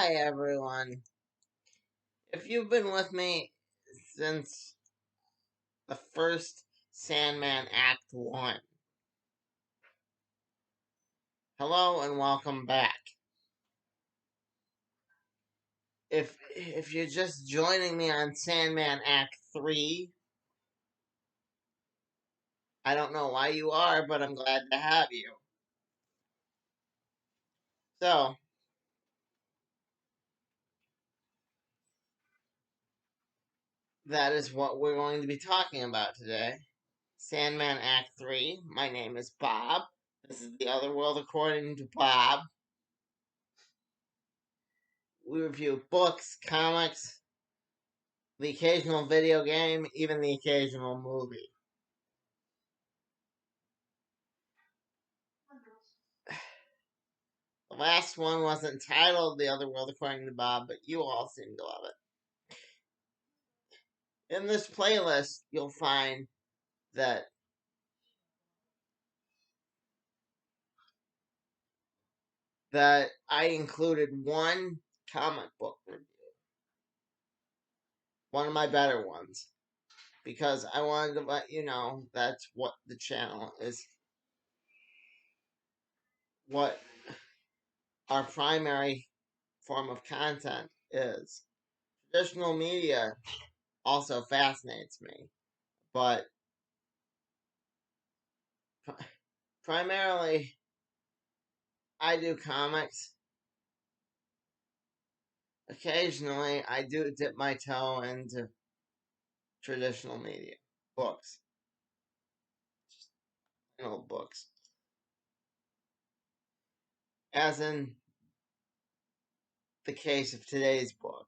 Hi, everyone. If you've been with me since the first Sandman Act 1, hello and welcome back. If you're just joining me on Sandman Act 3, I don't know why you are, but I'm glad to have you. So, that is what we're going to be talking about today. Sandman Act 3. My name is Bob. This is The Other World According to Bob. We review books, comics, the occasional video game, even the occasional movie. The last one wasn't titled The Other World According to Bob, but you all seem to love it. In this playlist, you'll find that I included one comic book review. One of my better ones. Because I wanted to let you know that's what the channel is. What our primary form of content is. Traditional media also fascinates me. But primarily, I do comics. Occasionally, I do dip my toe into traditional media. Books. Just old books. As in the case of today's book.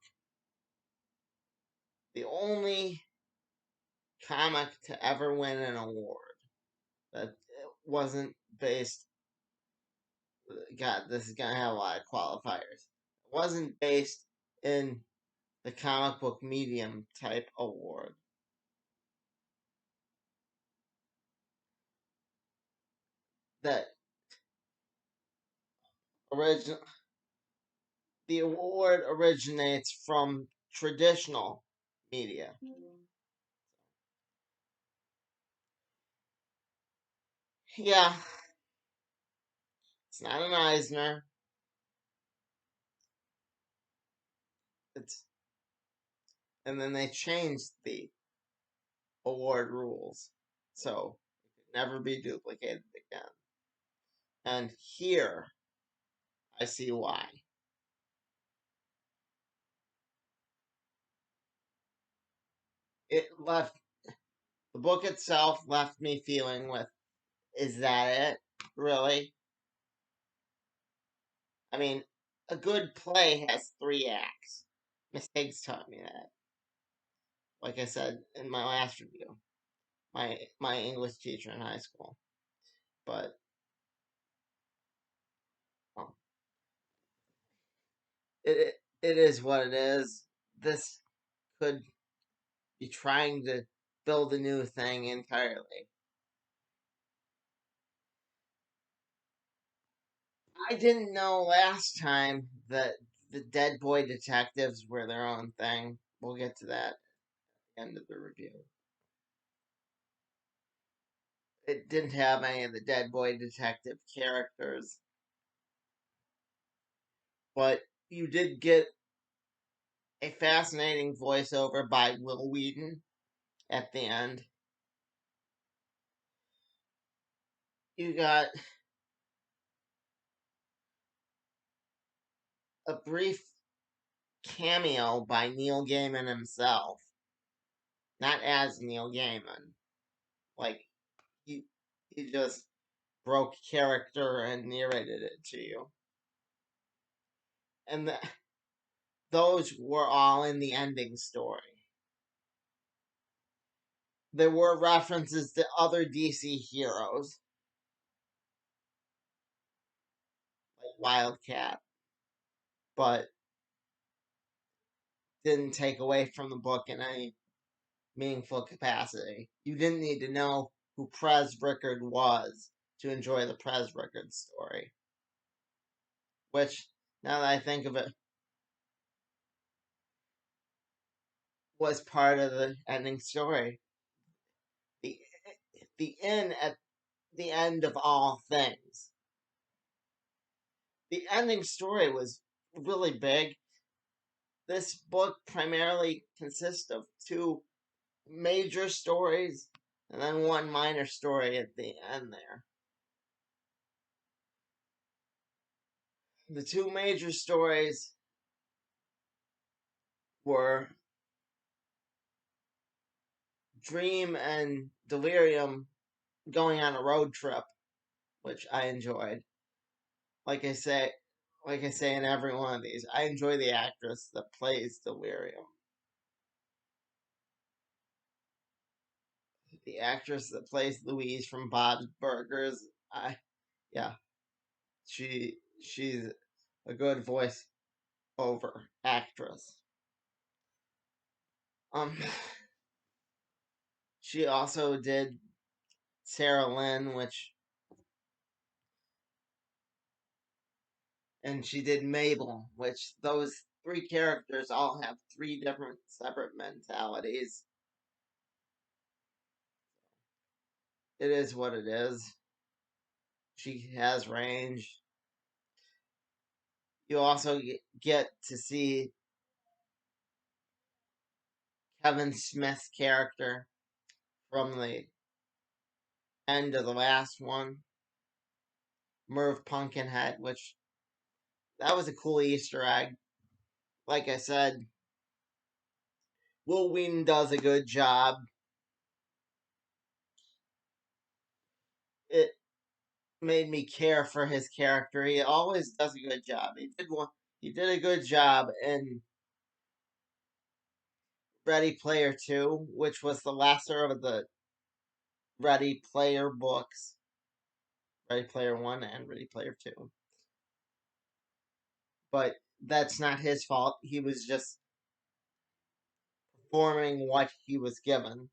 The only comic to ever win an award that wasn't based... God, this is going to have a lot of qualifiers. It wasn't based in the comic book medium type award. That the award originates from traditional media. Yeah, it's not an Eisner. And then they changed the award rules, so it could never be duplicated again. And here, I see why. The book itself left me feeling with, is that it? Really? I mean, a good play has 3 acts. Miss Higgs taught me that. Like I said in my last review. My English teacher in high school. But well, it is what it is. This could be trying to build a new thing entirely. I didn't know last time that the Dead Boy Detectives were their own thing. We'll get to that at the end of the review. It didn't have any of the Dead Boy Detective characters. But you did get a fascinating voiceover by Will Wheaton at the end. You got a brief cameo by Neil Gaiman himself. Not as Neil Gaiman. Like, he just broke character and narrated it to you. And those were all in the ending story. There were references to other DC heroes, like Wildcat, but didn't take away from the book in any meaningful capacity. You didn't need to know who Prez Rickard was to enjoy the Prez Rickard story. Which, now that I think of it, was part of the ending story. The the end at the end of all things. The ending story was really big. This book primarily consists of two major stories and then one minor story at the end there. The two major stories were Dream and Delirium going on a road trip, which I enjoyed. Like I say, like I say in every one of these, I enjoy the actress that plays Delirium. The actress that plays Louise from Bob's Burgers, yeah, she's a good voice over actress. Um, she also did Sarah Lynn, and she did Mabel, which those three characters all have three different separate mentalities. It is what it is. She has range. You also get to see Kevin Smith's character from the end of the last one, Merv Pumpkinhead, which that was a cool Easter egg. Like I said, Will Wheaton does a good job. It made me care for his character. He always does a good job. He did a good job in Ready Player 2, which was the lesser of the Ready Player books. Ready Player 1 and Ready Player 2. But that's not his fault. He was just performing what he was given.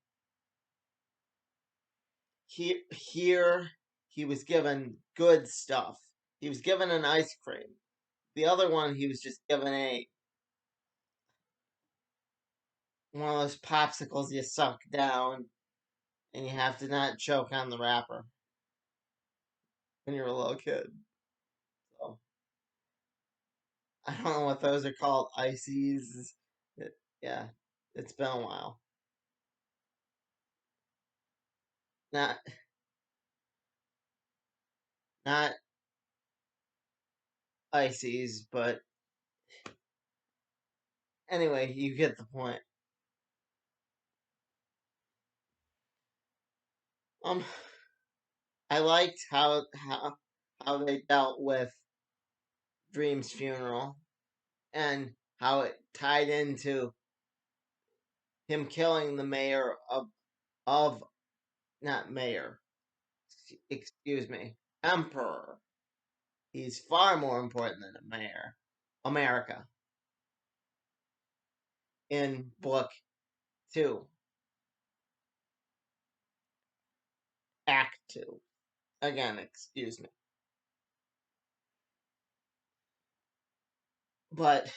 Here, he was given good stuff. He was given an ice cream. The other one, he was just given one of those popsicles you suck down, and you have to not choke on the wrapper when you're a little kid. So I don't know what those are called. Ices. Yeah, it's been a while. Not not ices, but anyway, you get the point. Um, I liked how they dealt with Dream's funeral and how it tied into him killing the mayor of not mayor, excuse me, emperor. He's far more important than a mayor. America in book 2, act 2. Again, excuse me. But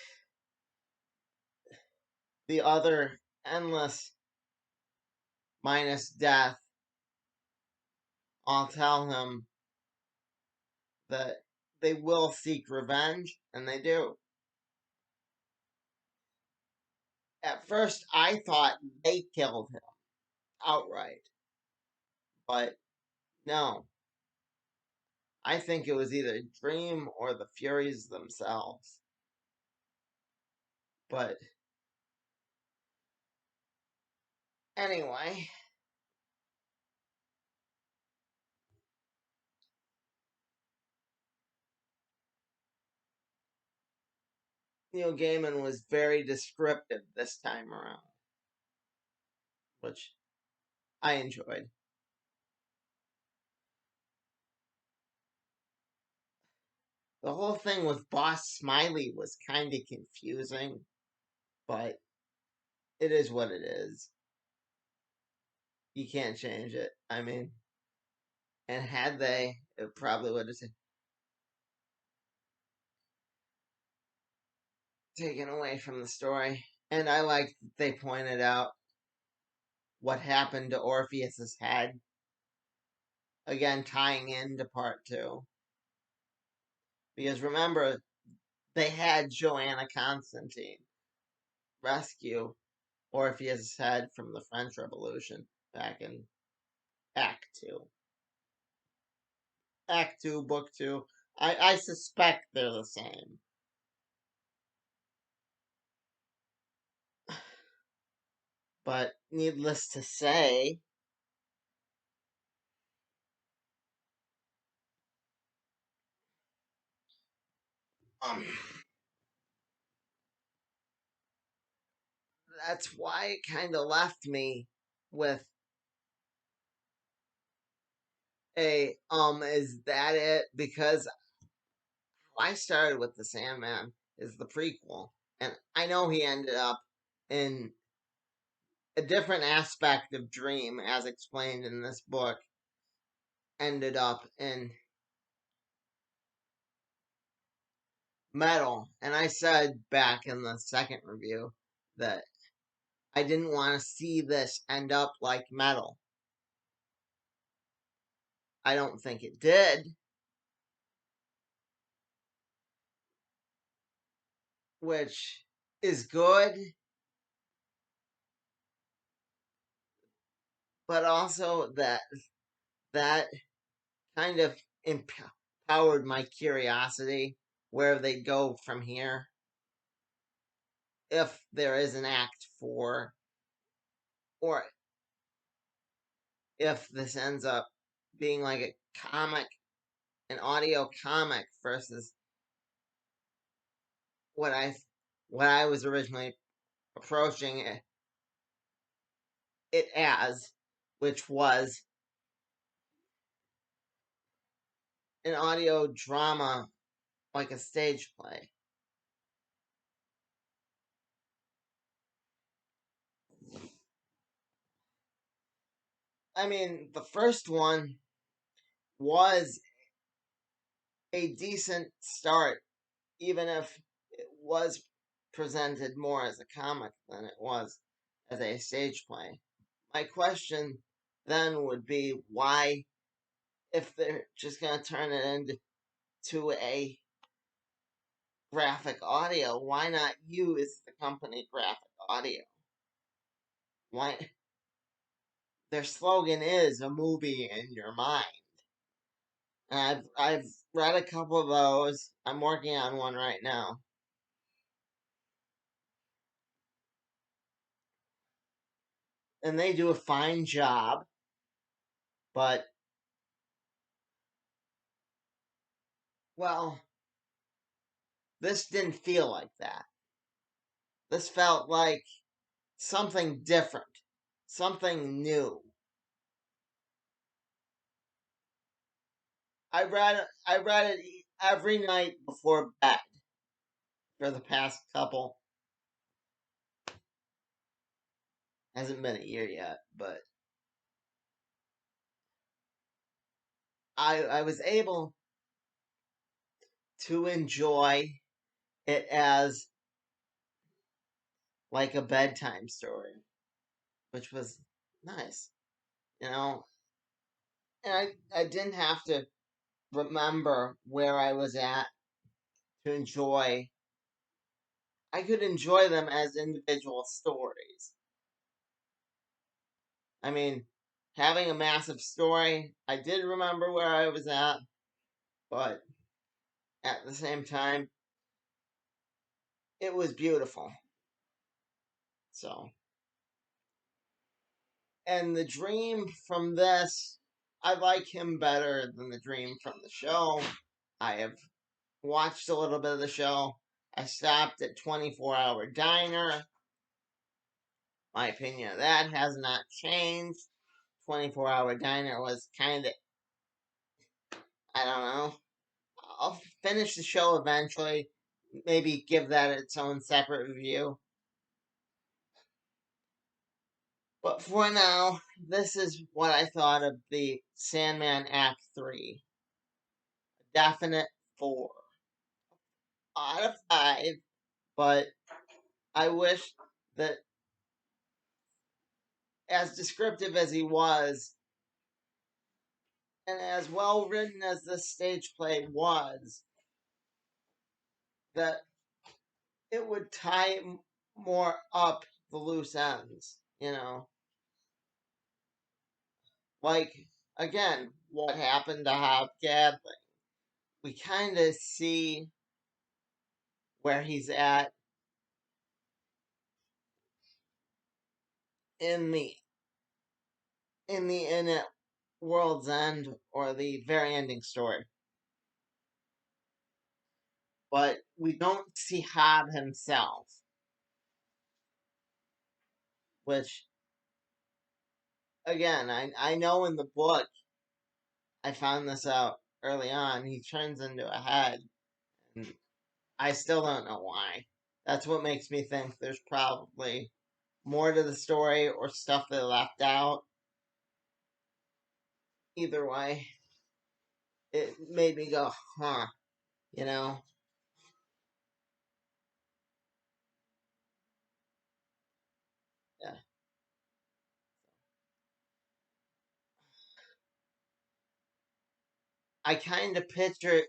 the other endless minus death, I'll tell him that they will seek revenge, and they do. At first, I thought they killed him outright, but no. I think it was either Dream or the Furies themselves. But anyway, Neil Gaiman was very descriptive this time around, which I enjoyed. The whole thing with Boss Smiley was kind of confusing, but it is what it is. You can't change it. I mean, and had they, it probably would have taken away from the story. And I like that they pointed out what happened to Orpheus's head. Again, tying into part 2. Because remember, they had Joanna Constantine rescue Orpheus's head from the French Revolution back in Act 2. Act 2, Book 2. I suspect they're the same. But needless to say, um, that's why it kind of left me with is that it? Because I started with the Sandman is the prequel, and I know he ended up in a different aspect of Dream, as explained in this book, ended up in Metal. And I said back in the second review that I didn't want to see this end up like Metal. I don't think it did, which is good, but also that kind of empowered my curiosity where they go from here. If there is an act 4, or if this ends up being like a comic, an audio comic versus what I was originally approaching it as, which was an audio drama, like a stage play. I mean, the first one was a decent start, even if it was presented more as a comic than it was as a stage play. My question then would be why, if they're just going to turn it into a graphic audio, why not use the company graphic audio? Why their slogan is a movie in your mind. And I've read a couple of those. I'm working on one right now. And they do a fine job, but well, this didn't feel like that. This felt like something different, something new. I read it every night before bed for the past couple. Hasn't been a year yet, but I was able to enjoy it as like a bedtime story, which was nice, you know. And I didn't have to remember where I was at to enjoy. I could enjoy them as individual stories. I mean, having a massive story, I did remember where I was at, but at the same time, it was beautiful. So, and the dream from this, I like him better than the dream from the show. I have watched a little bit of the show. I stopped at 24-Hour Diner. My opinion of that has not changed. 24-Hour Diner was kind of, I don't know. I'll finish the show eventually. Maybe give that its own separate review. But for now, this is what I thought of the Sandman Act 3. A definite 4 out of 5. But I wish that as descriptive as he was, and as well written as this stage play was, that it would tie more up the loose ends, you know? Like, again, what happened to Hobgoblin? We kind of see where he's at in the in it World's End or the very ending story. But we don't see Hob himself, which, again, I know in the book, I found this out early on, he turns into a head, and I still don't know why. That's what makes me think there's probably more to the story or stuff they left out. Either way, it made me go, huh, you know? Yeah. I kind of pictured,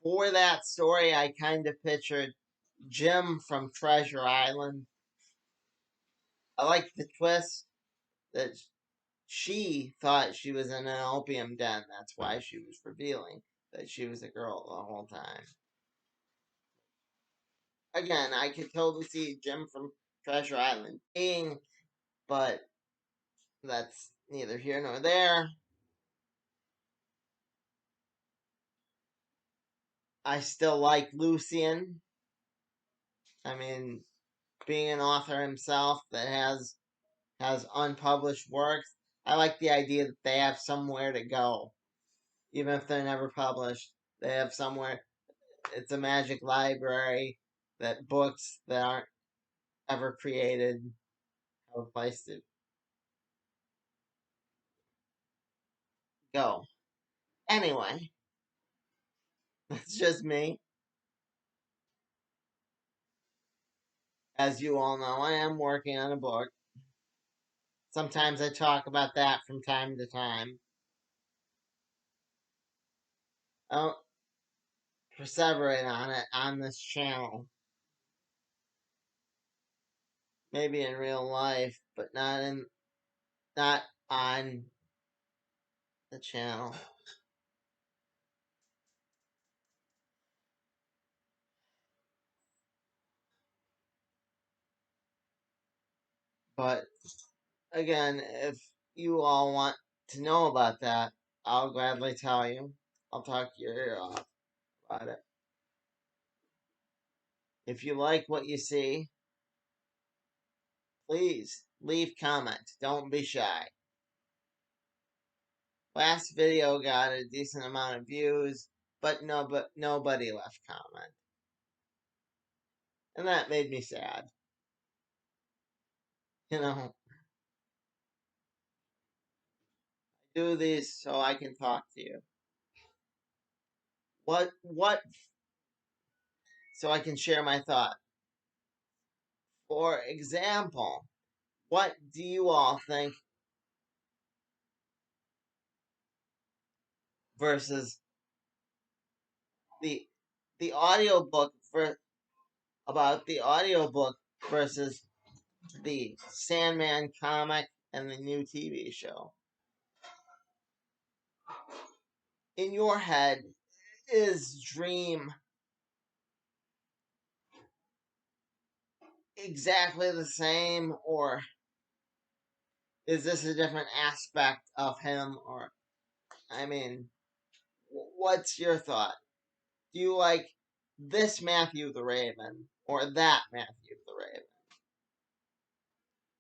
for that story, I kind of pictured Jim from Treasure Island. I like the twist that she thought she was in an opium den. That's why she was revealing that she was a girl the whole time. Again, I could totally see Jim from Treasure Island being, but that's neither here nor there. I still like Lucian. I mean, being an author himself that has unpublished works, I like the idea that they have somewhere to go, even if they're never published. They have somewhere. It's a magic library that books that aren't ever created have a place to go. Anyway, that's just me. As you all know, I am working on a book. Sometimes I talk about that from time to time. I don't perseverate on it on this channel. Maybe in real life, but not on the channel. But again, if you all want to know about that, I'll gladly tell you. I'll talk your ear off about it. If you like what you see, please leave comment. Don't be shy. Last video got a decent amount of views, but nobody left comment. And that made me sad. You know, I do these so I can talk to you. What so I can share my thought. For example, what do you all think versus the the audiobook for about the audiobook versus the Sandman comic and the new TV show? In your head, is Dream exactly the same, or is this a different aspect of him? Or, I mean, what's your thought? Do you like this Matthew the Raven or that Matthew the Raven?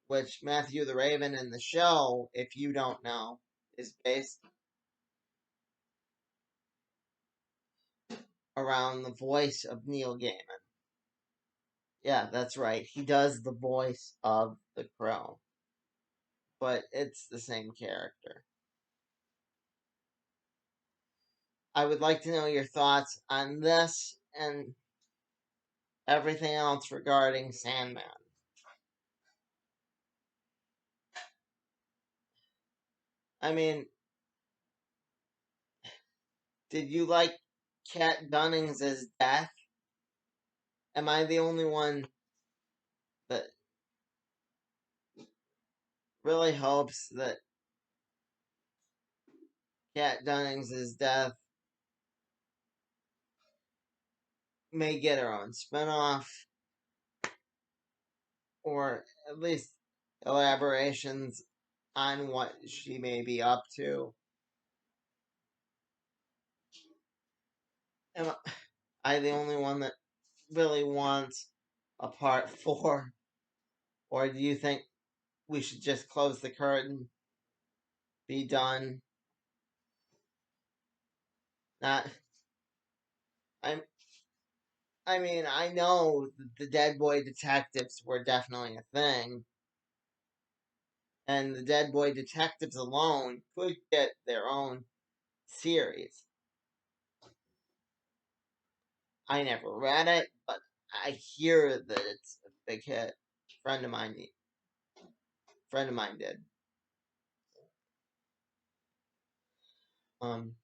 Which Matthew the Raven in the show, if you don't know, is based around the voice of Neil Gaiman. Yeah, that's right. He does the voice of the Crow, but it's the same character. I would like to know your thoughts on this and everything else regarding Sandman. I mean, did you like Kat Dennings' death? Am I the only one that really hopes that Kat Dennings' death may get her own spinoff, or at least elaborations on what she may be up to? Am I the only one that really wants a part four? Or do you think we should just close the curtain, be done? Not. I'm. I mean, I know the Dead Boy Detectives were definitely a thing, and the Dead Boy Detectives alone could get their own series. I never read it, but I hear that it's a big hit. Friend of mine, friend of mine did. Um,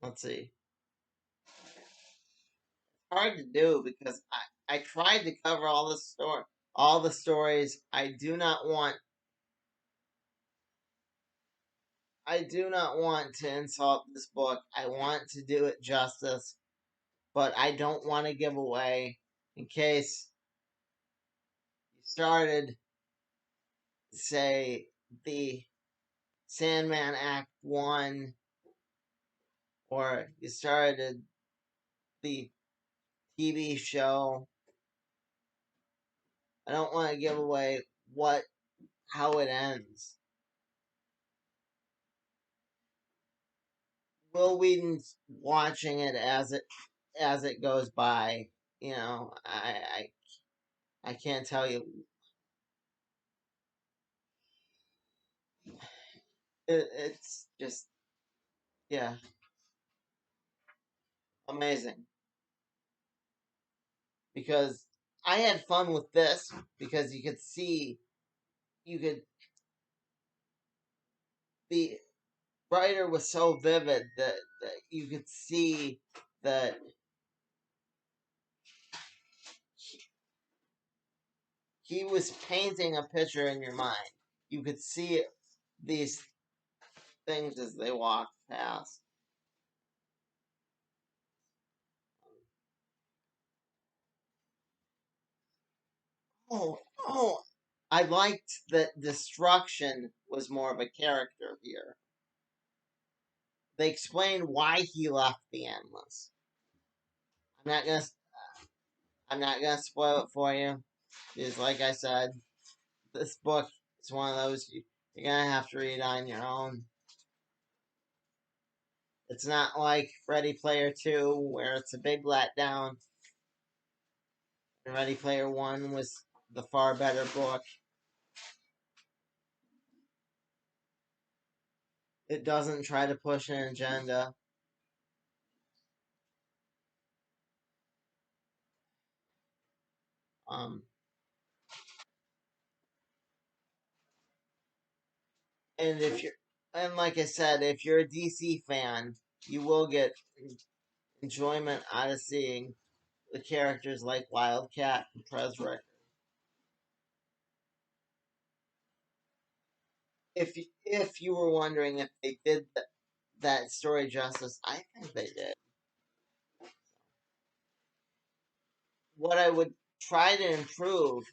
let's see. Hard to do because I tried to cover all the stories. I do not want to insult this book. I want to do it justice, but I don't want to give away in case you started, say, the Sandman Act 1, or you started the TV show. I don't want to give away how it ends. Will Whedon's watching it as it goes by. I can't tell you. It's just, yeah, amazing. Because I had fun with this because you could the writer was so vivid that you could see that he was painting a picture in your mind. You could see these things as they walked past. Oh, oh, I liked that Destruction was more of a character here. They explained why he left the Endless. I'm not gonna I'm not gonna spoil it for you. Because like I said, this book is one of those you're gonna have to read on your own. It's not like Ready Player 2 where it's a big letdown. And Ready Player 1 was the far better book. It doesn't try to push an agenda. Um, and if you're and like I said, if you're a DC fan, you will get enjoyment out of seeing the characters like Wildcat and Presrick. If you were wondering if they did that story justice, I think they did. What I would try to improve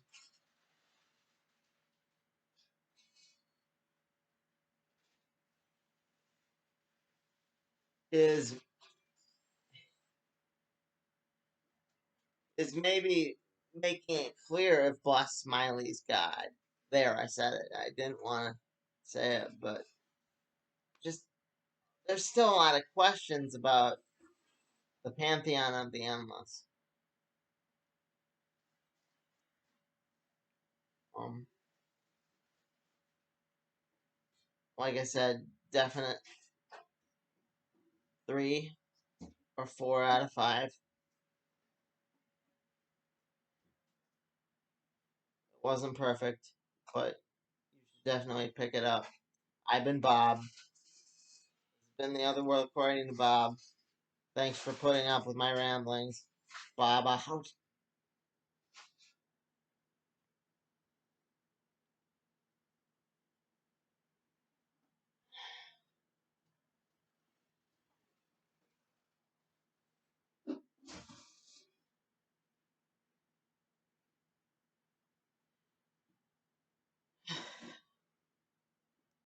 is maybe making it clear if Boss Smiley's God. There, I said it. I didn't want to say it, but just there's still a lot of questions about the pantheon of the endless. Um, like I said, definite 3 or 4 out of 5. It wasn't perfect. but you should definitely pick it up. I've been Bob. It's been the other world according to Bob. Thanks for putting up with my ramblings. Bob out.